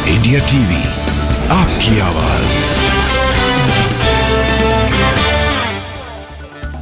India TV, आपकी आवाज।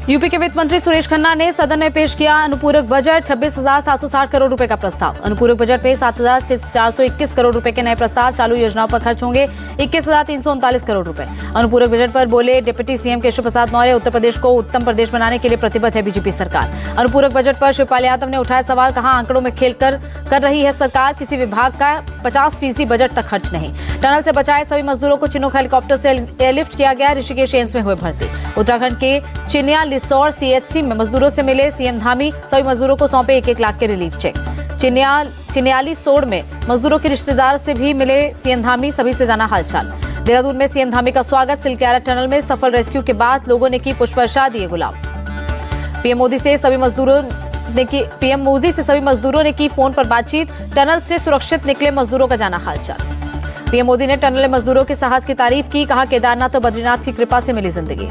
UP के वित्त मंत्री सुरेश खन्ना ने सदन में पेश किया अनुपूरक बजट। 26,760 करोड़ रुपए का प्रस्ताव। अनुपूरक बजट में 7,421 करोड़ रुपए के नए प्रस्ताव चालू योजनाओं पर खर्च होंगे। 21,339 करोड़ रुपए। अनुपूरक बजट पर बोले डिप्टी सीएम केशव प्रसाद मौर्य, उत्तर प्रदेश को उत्तम प्रदेश बनाने के लिए प्रतिबद्ध है बीजेपी सरकार। अनुपूरक बजट पर शिवपाल यादव ने उठाया सवाल, कहा आंकड़ों में खेल कर रही है सरकार, किसी विभाग का 50% बजट तक खर्च नहीं। टनल से बचाए सभी मजदूरों को चिनोक हेलीकॉप्टर से एयरलिफ्ट किया गया। ऋषिकेश एम्स में हुए भर्ती। उत्तराखंड के चिनिया लिसौर सीएचसी में मजदूरों से मिले सीएम धामी, सभी मजदूरों को सौंपे 1-1 लाख के रिलीफ चेक। चिन्याली सोड़ में मजदूरों के रिश्तेदार से भी मिले सीएम धामी, सभी से जाना हालचाल। देहरादून में सीएम धामी का स्वागत। सिलक्यारा टनल में सफल रेस्क्यू के बाद लोगों ने की पुष्पवर्षा, दिए गुलाब। पीएम मोदी से सभी मजदूरों ने की फोन पर बातचीत। टनल से सुरक्षित निकले मजदूरों का जाना हालचाल। पीएम मोदी ने टनल मजदूरों के साहस की तारीफ की, कहा केदारनाथ और बद्रीनाथ की कृपा से मिली जिंदगी।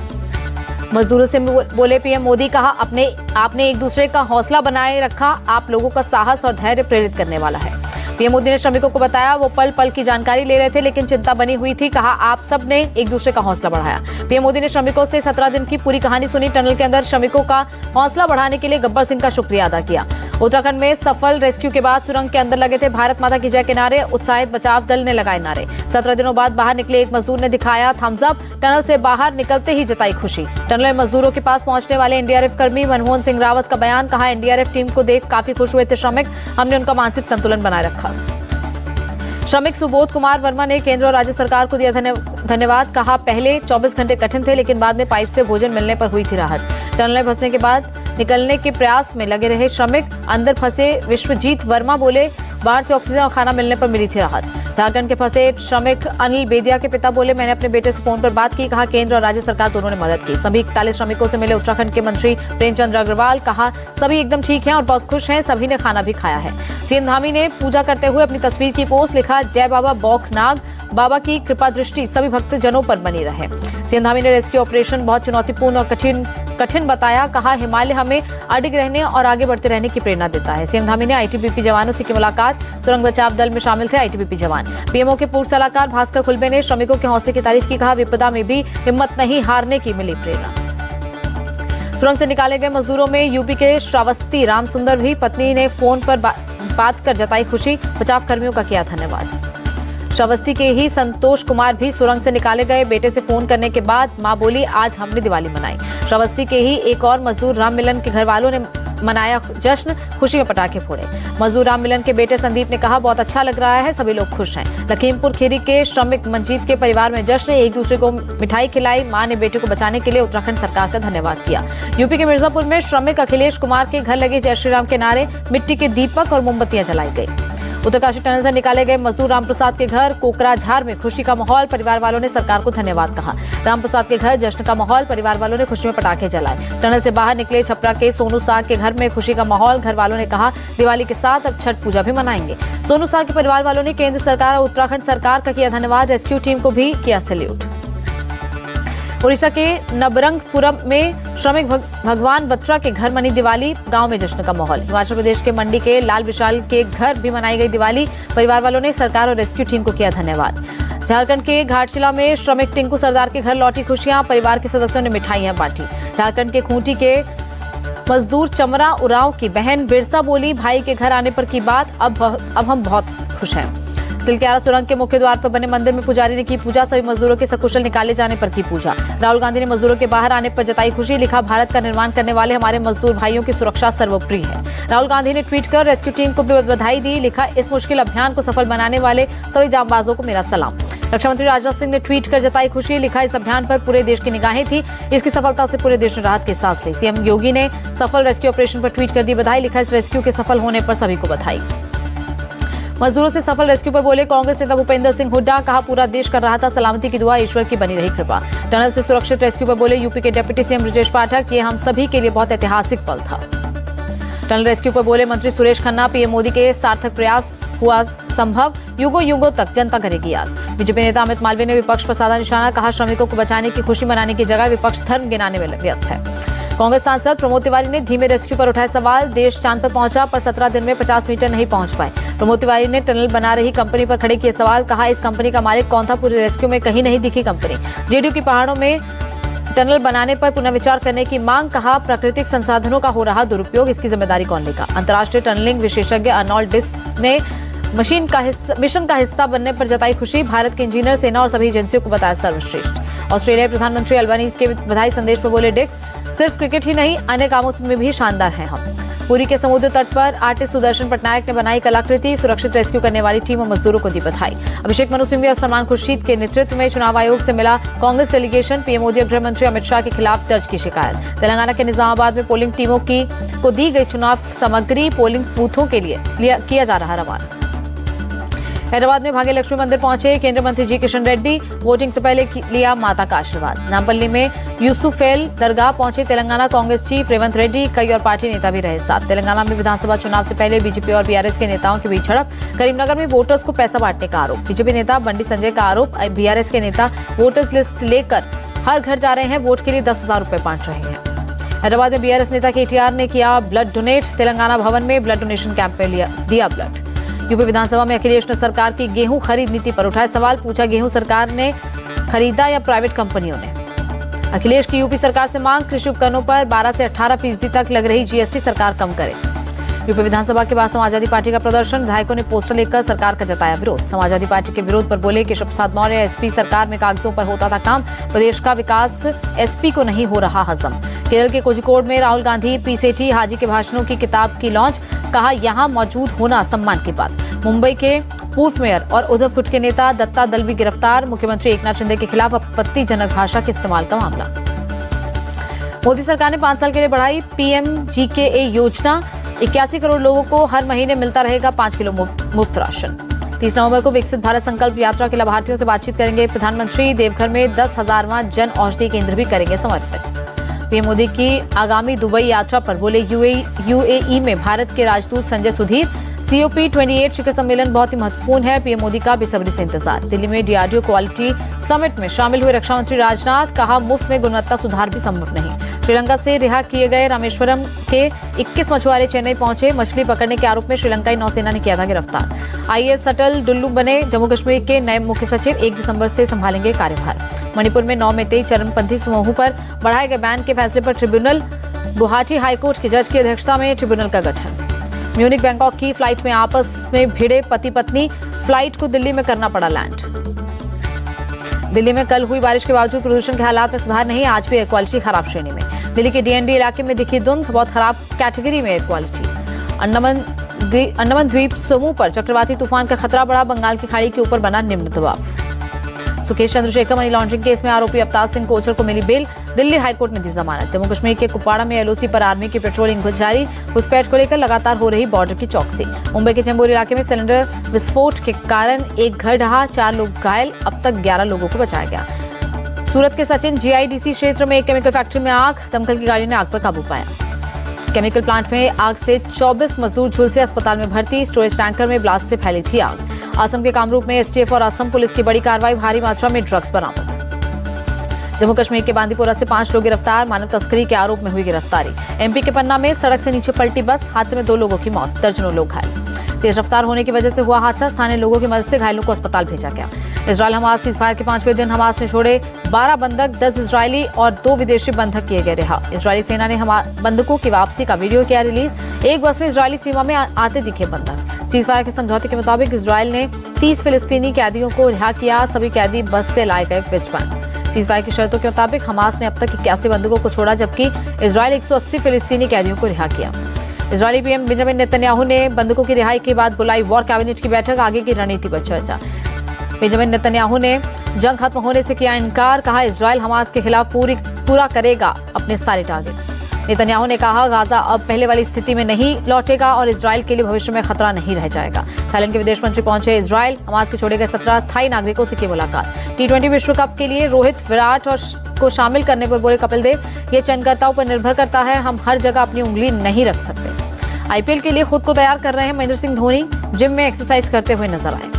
मजदूरों से बोले पीएम मोदी, कहा आपने एक दूसरे का हौसला बनाए रखा, आप लोगों का साहस और धैर्य प्रेरित करने वाला है। पीएम मोदी ने श्रमिकों को बताया वो पल पल की जानकारी ले रहे थे लेकिन चिंता बनी हुई थी, कहा आप सब ने एक दूसरे का हौसला बढ़ाया। पीएम मोदी ने श्रमिकों से 17 दिन की पूरी कहानी सुनी। टनल के अंदर श्रमिकों का हौसला बढ़ाने के लिए गब्बर सिंह का शुक्रिया अदा किया। उत्तराखंड में सफल रेस्क्यू के बाद सुरंग के अंदर लगे थे भारत माता की जय के नारे। उत्साहित बचाव दल ने लगाए नारे। 17 दिनों बाद बाहर निकले एक मजदूर ने दिखाया थम्स अप। टनल से बाहर निकलते ही जताई खुशी। टनल में मजदूरों के पास पहुंचने वाले एनडीआरएफ कर्मी मनमोहन सिंह रावत का बयान, कहा एनडीआरएफ टीम को देख काफी खुश हुए थे श्रमिक, हमने उनका मानसिक संतुलन बनाए रखा। श्रमिक सुबोध कुमार वर्मा ने केंद्र और राज्य सरकार को दिया धन्यवाद, कहा पहले 24 घंटे कठिन थे लेकिन बाद में पाइप से भोजन मिलने पर हुई थी राहत। टनल में फंसने के बाद निकलने के प्रयास में लगे रहे श्रमिक। अंदर फंसे विश्वजीत वर्मा बोले बाहर से ऑक्सीजन और खाना मिलने पर मिली थी राहत। झारखंड के फंसे श्रमिक अनिल बेदिया के पिता बोले मैंने अपने बेटे से फोन पर बात की, कहा केंद्र और राज्य सरकार दोनों ने मदद की। सभी 41 श्रमिकों से मिले उत्तराखंड के मंत्री प्रेमचंद्र अग्रवाल, कहा सभी एकदम ठीक हैं और बहुत खुश हैं, सभी ने खाना भी खाया है। सीएम धामी ने पूजा करते हुए अपनी तस्वीर की पोस्ट, लिखा जय बाबा बौखनाग, बाबा की कृपा दृष्टि सभी भक्तजनों पर बनी रहे। सीएम धामी ने रेस्क्यू ऑपरेशन बहुत चुनौतीपूर्ण और कठिन बताया, कहा हिमालय हमें अडिग रहने और आगे बढ़ते रहने की प्रेरणा देता है। सीएम धामी ने आईटीबीपी जवानों से की मुलाकात। सुरंग बचाव दल में शामिल थे आईटीबीपी जवान। पीएमओ के पूर्व सलाहकार भास्कर खुलबे ने श्रमिकों के हौसले की तारीफ की, कहा विपदा में भी हिम्मत नहीं हारने की मिली प्रेरणा। सुरंग से निकाले गए मजदूरों में यूपी के श्रावस्ती रामसुंदर भी, पत्नी ने फोन पर बात कर जताई खुशी, बचाव कर्मियों का किया धन्यवाद। श्रावस्ती के ही संतोष कुमार भी सुरंग से निकाले गए। बेटे से फोन करने के बाद मां बोली आज हमने दिवाली मनाई। श्रावस्ती के ही एक और मजदूर राम मिलन के घर वालों ने मनाया जश्न, खुशी में पटाखे फोड़े। मजदूर राम मिलन के बेटे संदीप ने कहा बहुत अच्छा लग रहा है, सभी लोग खुश हैं। लखीमपुर खीरी के श्रमिक मंजीत के परिवार में जश्न, एक दूसरे को मिठाई खिलाई। मां ने बेटे को बचाने के लिए उत्तराखंड सरकार का धन्यवाद किया। यूपी के मिर्जापुर में श्रमिक अखिलेश कुमार के घर लगे जय श्री राम के नारे, मिट्टी के दीपक और मोमबत्तियां जलाई गई। उत्तरकाशी टनल से निकाले गए मजदूर रामप्रसाद के घर कोकराझार में खुशी का माहौल, परिवार वालों ने सरकार को धन्यवाद कहा। रामप्रसाद के घर जश्न का माहौल, परिवार वालों ने खुशी में पटाखे जलाए। टनल से बाहर निकले छपरा के सोनू साग के घर में खुशी का माहौल, घर वालों ने कहा दिवाली के साथ अब छठ पूजा भी मनाएंगे। सोनू साग के परिवार वालों ने केंद्र सरकार और उत्तराखंड सरकार का किया धन्यवाद। रेस्क्यू टीम को भी किया सैल्यूट। ओडिशा के नबरंगपुरम में श्रमिक भगवान बत्रा के घर मनी दिवाली, गांव में जश्न का माहौल। हिमाचल प्रदेश के मंडी के लाल विशाल के घर भी मनाई गई दिवाली, परिवार वालों ने सरकार और रेस्क्यू टीम को किया धन्यवाद। झारखंड के घाटशिला में श्रमिक टिंकू सरदार के घर लौटी खुशियां, परिवार के सदस्यों ने मिठाइयां बांटी। झारखंड के खूंटी के मजदूर चमरा उरांव की बहन बिरसा बोली भाई के घर आने पर की बात, अब हम बहुत खुश हैं। सिलक्यारा सुरंग के मुख्य द्वार पर बने मंदिर में पुजारी ने की पूजा, सभी मजदूरों के सकुशल निकाले जाने पर की पूजा। राहुल गांधी ने मजदूरों के बाहर आने पर जताई खुशी, लिखा भारत का निर्माण करने वाले हमारे मजदूर भाइयों की सुरक्षा सर्वोपरि है। राहुल गांधी ने ट्वीट कर रेस्क्यू टीम को भी बधाई दी, लिखा इस मुश्किल अभियान को सफल बनाने वाले सभी जांबाजों को मेरा सलाम। रक्षा मंत्री राजनाथ सिंह ने ट्वीट कर जताई खुशी, लिखा इस अभियान पर पूरे देश की निगाहें थी, इसकी सफलता से पूरे देश ने राहत की सांस ली। सीएम योगी ने सफल रेस्क्यू ऑपरेशन पर ट्वीट कर दी बधाई, लिखा इस रेस्क्यू के सफल होने पर सभी को बधाई। मजदूरों से सफल रेस्क्यू पर बोले कांग्रेस नेता भूपेंद्र सिंह हुड्डा, कहा पूरा देश कर रहा था सलामती की दुआ, ईश्वर की बनी रही कृपा। टनल से सुरक्षित रेस्क्यू पर बोले यूपी के डिप्टी सीएम ब्रजेश पाठक, ये हम सभी के लिए बहुत ऐतिहासिक पल था। टनल रेस्क्यू पर बोले मंत्री सुरेश खन्ना, पीएम मोदी के सार्थक प्रयास हुआ संभव, युगों युगों तक जनता करेगी याद। बीजेपी नेता अमित मालवीय ने विपक्ष पर साधा निशाना, कहा श्रमिकों को बचाने की खुशी मनाने की जगह विपक्ष धर्म गिनाने में व्यस्त है। कांग्रेस सांसद प्रमोद तिवारी ने धीमे रेस्क्यू पर उठाए सवाल। देश चांद पर पहुंचा पर 17 दिन में 50 मीटर नहीं पहुंच पाए। प्रमोद तिवारी ने टनल बना रही कंपनी पर खड़े किए सवाल। कहा, इस कंपनी का मालिक कौन था? पूरे रेस्क्यू में कहीं नहीं दिखी कंपनी। जेडीयू की पहाड़ों में टनल बनाने पर पुनर्विचार करने की मांग। कहा, प्राकृतिक संसाधनों का हो रहा दुरुपयोग, इसकी जिम्मेदारी कौन लेगा? अंतर्राष्ट्रीय टनलिंग विशेषज्ञ अर्नोल्ड डिस ने मिशन का हिस्सा बनने पर जताई खुशी। भारत के इंजीनियर, सेना और सभी एजेंसियों को बताया सर्वश्रेष्ठ। ऑस्ट्रेलियाई प्रधानमंत्री अल्बानीज के बधाई संदेश पर बोले डिक्स, सिर्फ क्रिकेट ही नहीं अन्य कामों में भी शानदार हैं हम। पुरी के समुद्र तट पर आर्टिस्ट सुदर्शन पटनायक ने बनाई कलाकृति। सुरक्षित रेस्क्यू करने वाली टीम और मजदूरों को दी बधाई। अभिषेक मनु सिंघवी और सलमान खुर्शीद के नेतृत्व में चुनाव आयोग से मिला कांग्रेस डेलीगेशन। पीएम मोदी और गृह मंत्री अमित शाह के खिलाफ दर्ज की शिकायत। तेलंगाना के निजामाबाद में पोलिंग टीमों को दी गई चुनाव सामग्री पोलिंग बूथों के लिए किया जा रहा रवाना। हैदराबाद में भाग्य लक्ष्मी मंदिर पहुंचे केंद्रीय मंत्री जी किशन रेड्डी। वोटिंग से पहले लिया माता का आशीर्वाद। नामपल्ली में यूसुफेल दरगाह पहुंचे तेलंगाना कांग्रेस चीफ रेवंत रेड्डी। कई और पार्टी नेता भी रहे साथ। तेलंगाना में विधानसभा चुनाव से पहले बीजेपी और बीआरएस के नेताओं के बीच झड़प। करीमनगर में वोटर्स को पैसा बांटने का आरोप। बीजेपी नेता बंडी संजय का आरोप। बीआरएस के नेता वोटर्स लिस्ट लेकर हर घर जा रहे हैं, वोट के लिए 10,000 रुपए बांट रहे हैं। हैदराबाद में बीआरएस नेता केटीआर ने किया ब्लड डोनेट। तेलंगाना भवन में ब्लड डोनेशन कैंप में दिया ब्लड। यूपी विधानसभा में अखिलेश ने सरकार की गेहूं खरीद नीति पर उठाए सवाल। पूछा, गेहूं सरकार ने खरीदा या प्राइवेट कंपनियों ने? अखिलेश की यूपी सरकार से मांग। कृषि उपकरणों पर 12 से 18% तक लग रही जीएसटी सरकार कम करे। यूपी विधानसभा के बाद समाजवादी पार्टी का प्रदर्शन। विधायकों ने पोस्टर लेकर सरकार का जताया विरोध। समाजवादी पार्टी के विरोध पर बोले केशव प्रसाद मौर्य, एसपी सरकार में कागजों पर होता था काम, प्रदेश का विकास एसपी को नहीं हो रहा हजम। केरल के कोझिकोड में राहुल गांधी, पी सेठी, हाजी के भाषणों की किताब की लॉन्च। कहा, यहां मौजूद होना सम्मान की बात। मुंबई के पूर्व मेयर और उद्धव गुट के नेता दत्ता दलवी गिरफ्तार। मुख्यमंत्री एकनाथ शिंदे के खिलाफ आपत्तिजनक भाषा के इस्तेमाल का मामला। मोदी सरकार ने 5 साल के लिए बढ़ाई पीएमजीकेए योजना। 81 करोड़ लोगों को हर महीने मिलता रहेगा 5 किलो मुफ्त राशन। 30 नवंबर को विकसित भारत संकल्प यात्रा के लाभार्थियों से बातचीत करेंगे प्रधानमंत्री। देवघर में 10,000वां जन औषधि केंद्र भी करेंगे समर्पित। पीएम मोदी की आगामी दुबई यात्रा पर बोले यूएई में भारत के राजदूत संजय सुधीर। COP28 शिखर सम्मेलन बहुत ही महत्वपूर्ण है, पीएम मोदी का बेसब्री से इंतजार। दिल्ली में डीआरडीओ क्वालिटी समिट में शामिल हुए रक्षा मंत्री राजनाथ। कहा, मुफ्त में गुणवत्ता सुधार भी संभव नहीं। श्रीलंका से रिहा किए गए रामेश्वरम के 21 मछुआरे चेन्नई पहुंचे। मछली पकड़ने के आरोप में श्रीलंकाई नौसेना ने किया था गिरफ्तार। आईएएस अटल डुल्लू बने जम्मू कश्मीर के नए मुख्य सचिव। 1 दिसंबर से संभालेंगे कार्यभार। मणिपुर में 9 में 23 चरमपंथी समूहों पर बढ़ाए गए बैन के फैसले पर ट्रिब्यूनल। गुवाहाटी हाईकोर्ट के जज की अध्यक्षता में ट्रिब्यूनल का गठन। म्यूनिक बैंकॉक की फ्लाइट में आपस में भिड़े पति पत्नी। फ्लाइट को दिल्ली में करना पड़ा लैंड। दिल्ली में कल हुई बारिश के बावजूद प्रदूषण के हालात में सुधार नहीं। आज भी एयर क्वालिटी खराब श्रेणी में। दिल्ली के डीएनडी इलाके में दिखी धुंध, बहुत खराब कैटेगरी में एयर क्वालिटी। अंडमान द्वीप समूह पर चक्रवाती तूफान का खतरा बढ़ा। बंगाल की खाड़ी के ऊपर बना निम्न दबाव। Sukesh Chandrashekhar money laundering case में आरोपी अवतार सिंह कोचर को मिली बेल। दिल्ली हाईकोर्ट ने दी जमानत। जम्मू कश्मीर के कुपवाड़ा में एलओसी पर आर्मी की पेट्रोलिंग जारी। घुसपैठ को लेकर लगातार हो रही बॉर्डर की चौकसी। मुंबई के चेंबूर इलाके में सिलेंडर विस्फोट के कारण एक घर ढहा, 4 लोग घायल। अब तक 11 लोगों को बचाया गया। सूरत के सचिन जीआईडीसी क्षेत्र में एक केमिकल फैक्ट्री में आग। दमकल की गाड़ी ने आग पर काबू पाया। केमिकल प्लांट में आग से 24 मजदूर झुलसे, अस्पताल में भर्ती। स्टोरेज टैंकर में ब्लास्ट से फैली थी आग। असम के कामरूप में एसटीएफ और असम पुलिस की बड़ी कार्रवाई। भारी मात्रा में ड्रग्स बरामद। जम्मू कश्मीर के बांदीपोरा से 5 लोग गिरफ्तार। मानव तस्करी के आरोप में हुई गिरफ्तारी। एमपी के पन्ना में सड़क से नीचे पलटी बस। हादसे में 2 लोगों की मौत, दर्जनों लोग घायल। तेज रफ्तार होने की वजह से हुआ हादसा। स्थानीय लोगों की मदद से घायलों को अस्पताल भेजा गया। इजरायल हमास सीजफायर के 5वें दिन हमास ने छोड़े 12 बंधक। 10 इजरायली और 2 विदेशी बंधक किए गए रिहा। इजरायली सेना ने बंधकों की वापसी का वीडियो किया रिलीज। एक बस में इजरायली सीमा में आते दिखे बंधक। सीजफायर के समझौते के मुताबिक इजरायल ने 30 फिलिस्तीनी कैदियों को रिहा किया। सभी कैदी बस से लाए गए वेस्ट बैंक। सीजफायर की शर्तों के मुताबिक हमास ने अब तक 81 बंधकों को छोड़ा, जबकि इजरायल 180 फिलिस्तीनी कैदियों को रिहा किया। इजरायली पीएम बेंजामिन नेतन्याहू ने बंधकों की रिहाई के बाद बुलाई वॉर कैबिनेट की बैठक। आगे की रणनीति पर चर्चा। बेंजामिन नेतन्याहू ने जंग खत्म होने से किया इनकार। कहा, इजरायल हमास के खिलाफ पूरा करेगा अपने सारे टारगेट। नेतन्याहू ने कहा, गाजा अब पहले वाली स्थिति में नहीं लौटेगा और इजरायल के लिए भविष्य में खतरा नहीं रह जाएगा। थाईलैंड के विदेश मंत्री पहुंचे इजरायल। हमास के छोड़े गए 17 थाई नागरिकों से की मुलाकात। T20 विश्व कप के लिए रोहित, विराट और को शामिल करने पर बोले कपिल देव, ये चयनकर्ताओं पर निर्भर करता है, हम हर जगह अपनी उंगली नहीं रख सकते। आईपीएल के लिए खुद को तैयार कर रहे हैं महेंद्र सिंह धोनी। जिम में एक्सरसाइज करते हुए नजर आए।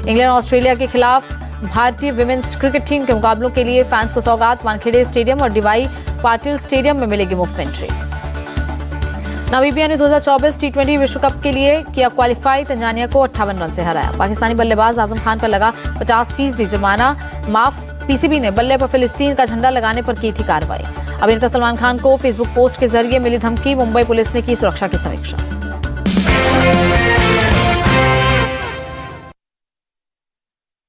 इंग्लैंड ऑस्ट्रेलिया के खिलाफ भारतीय विमेन्स क्रिकेट टीम के मुकाबलों के लिए फैंस को सौगात। वानखेड़े स्टेडियम और डीवाई पाटिल स्टेडियम में मिलेगी मुफ्त एंट्री। नामीबिया ने 2024 टी20 विश्व कप के लिए किया क्वालिफाई। तंजानिया को 58 रन से हराया। पाकिस्तानी बल्लेबाज आजम खान पर लगा 50% जुर्माना माफ। पीसीबी ने बल्ले पर फिलिस्तीन का झंडा लगाने पर की थी कार्रवाई। अभिनेता सलमान खान को फेसबुक पोस्ट के जरिए मिली धमकी। मुंबई पुलिस ने की सुरक्षा की समीक्षा।